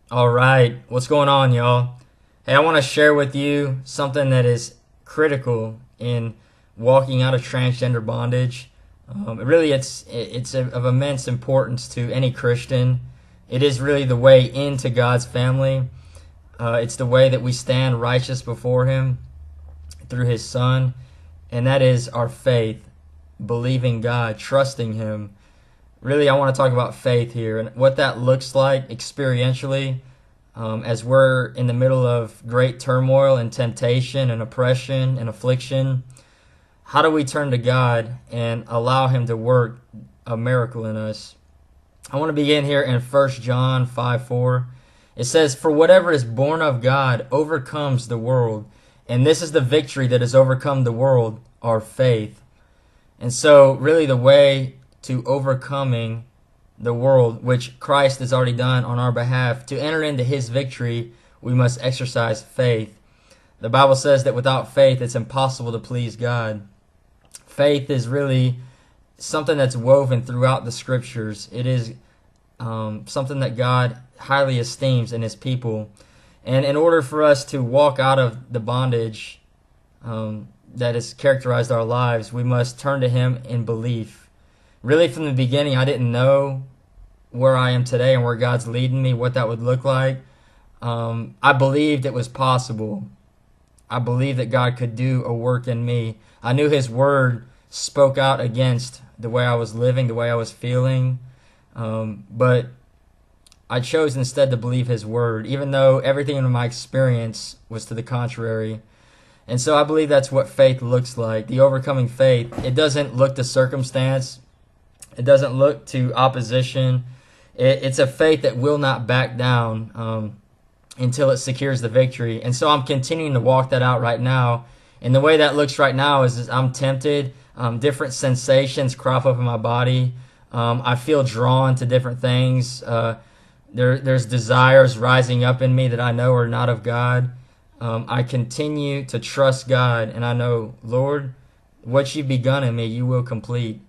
All right, what's going on, y'all? Hey, I want to share with you something that is critical in walking out of transgender bondage. Really, of immense importance to any Christian. It is really the way into God's family. It's the way that we stand righteous before Him through His Son, and that is our faith, believing God, trusting Him. Really, I want to talk about faith here and what that looks like experientially as we're in the middle of great turmoil and temptation and oppression and affliction. How do we turn to God and allow Him to work a miracle in us? I want to begin here in 1 John 5:4. It says, "For whatever is born of God overcomes the world, and this is the victory that has overcome the world, our faith." And so, really, the way to overcoming the world, which Christ has already done on our behalf, to enter into His victory, we must exercise faith. The Bible says that without faith, it's impossible to please God. Faith is really something that's woven throughout the Scriptures. It is something that God highly esteems in His people. And in order for us to walk out of the bondage that has characterized our lives, we must turn to Him in belief. Really, from the beginning, I didn't know where I am today and where God's leading me, what that would look like. I believed it was possible. I believed that God could do a work in me. I knew His Word spoke out against the way I was living, the way I was feeling. But I chose instead to believe His Word, even though everything in my experience was to the contrary. And so I believe that's what faith looks like. The overcoming faith, it doesn't look to circumstance. It doesn't look to opposition. It's a faith that will not back down until it secures the victory. And so I'm continuing to walk that out right now. And the way that looks right now is I'm tempted. Different sensations crop up in my body. I feel drawn to different things. There's desires rising up in me that I know are not of God. I continue to trust God, and I know, Lord, what you've begun in me, you will complete.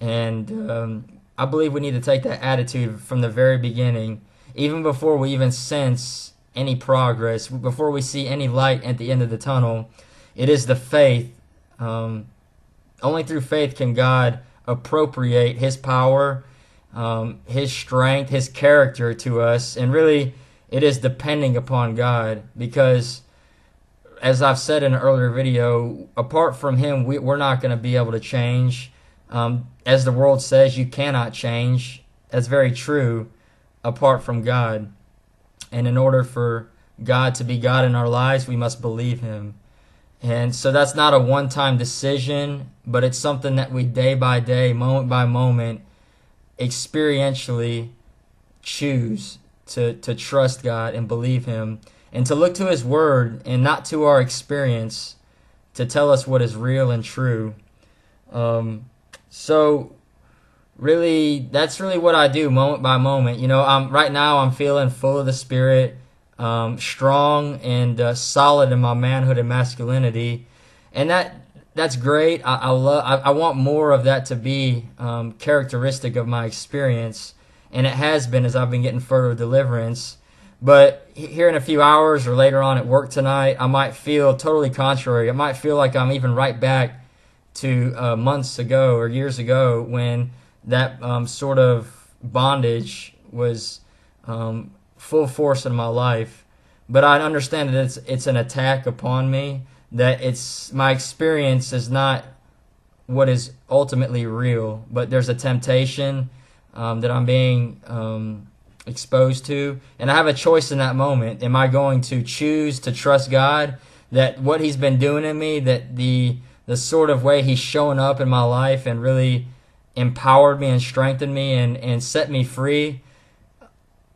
And I believe we need to take that attitude from the very beginning, even before we even sense any progress, before we see any light at the end of the tunnel. It is the faith. Only through faith can God appropriate His power, His strength, His character to us. And really, it is depending upon God because, as I've said in an earlier video, apart from Him, we're not going to be able to change. As the world says, you cannot change. That's very true apart from God. And in order for God to be God in our lives, we must believe Him. And so that's not a one-time decision, but it's something that we day by day, moment by moment, experientially choose to trust God and believe Him and to look to His Word and not to our experience to tell us what is real and true. So really, that's really what I do moment by moment. You know, right now I'm feeling full of the Spirit, strong and solid in my manhood and masculinity, and that's great. I want more of that to be characteristic of my experience, and it has been as I've been getting further deliverance. But here in a few hours or later on at work tonight, I might feel totally contrary. I might feel like I'm even right back to months ago or years ago when that sort of bondage was full force in my life. But I understand that it's an attack upon me, that it's my experience is not what is ultimately real, but there's a temptation that I'm being exposed to, and I have a choice in that moment. Am I going to choose to trust God, that what He's been doing in me, that the sort of way He's shown up in my life and really empowered me and strengthened me and set me free?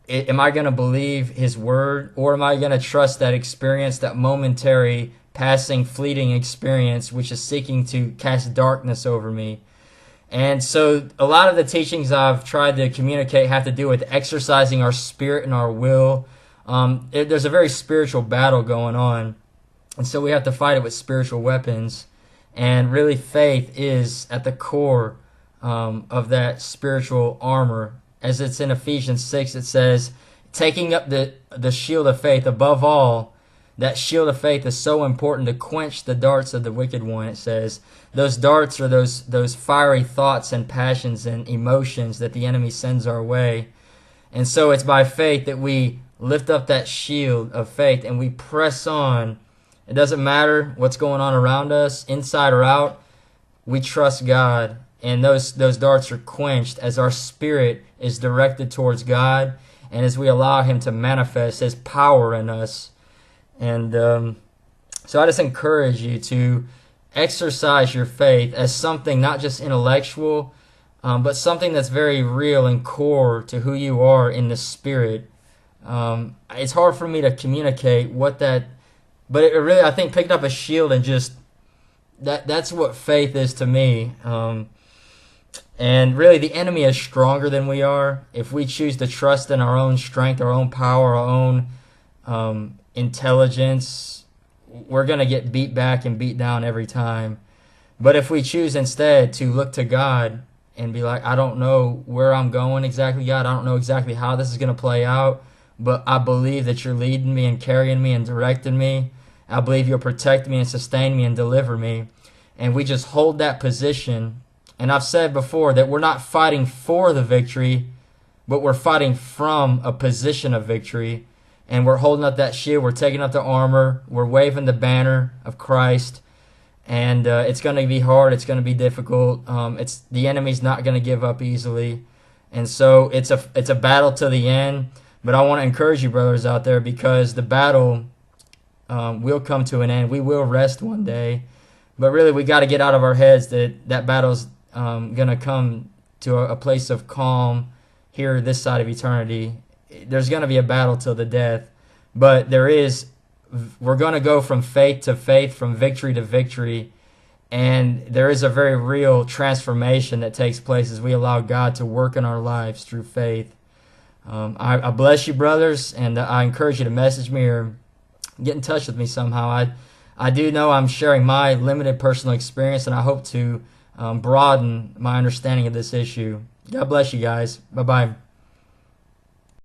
Am I going to believe His Word, or am I going to trust that experience, that momentary, passing, fleeting experience, which is seeking to cast darkness over me? And so a lot of the teachings I've tried to communicate have to do with exercising our spirit and our will. There's a very spiritual battle going on, and so we have to fight it with spiritual weapons. And really, faith is at the core of that spiritual armor. As it's in Ephesians 6, it says, taking up the shield of faith. Above all, that shield of faith is so important to quench the darts of the wicked one. It says those darts are those fiery thoughts and passions and emotions that the enemy sends our way. And so it's by faith that we lift up that shield of faith and we press on. It doesn't matter what's going on around us, inside or out. We trust God, and those darts are quenched as our spirit is directed towards God and as we allow Him to manifest His power in us. And so I just encourage you to exercise your faith as something not just intellectual, but something that's very real and core to who you are in the Spirit. It's hard for me to communicate what that, but it really, I think, picked up a shield and just, that's what faith is to me. And really, the enemy is stronger than we are. If we choose to trust in our own strength, our own power, our own intelligence, we're going to get beat back and beat down every time. But if we choose instead to look to God and be like, I don't know where I'm going exactly, God. I don't know exactly how this is going to play out, but I believe that you're leading me and carrying me and directing me. I believe you'll protect me and sustain me and deliver me. And we just hold that position. And I've said before that we're not fighting for the victory, but we're fighting from a position of victory. And we're holding up that shield. We're taking up the armor. We're waving the banner of Christ. And it's going to be hard. It's going to be difficult. The enemy's not going to give up easily. And so it's a battle to the end. But I want to encourage you, brothers out there, because the battle will come to an end. We will rest one day. But really, we got to get out of our heads that battle's going to come to a place of calm here this side of eternity. There's going to be a battle till the death. But we're going to go from faith to faith, from victory to victory. And there is a very real transformation that takes place as we allow God to work in our lives through faith. I bless you, brothers, and I encourage you to message me or get in touch with me somehow. I do know I'm sharing my limited personal experience, and I hope to broaden my understanding of this issue. God bless you guys. Bye-bye.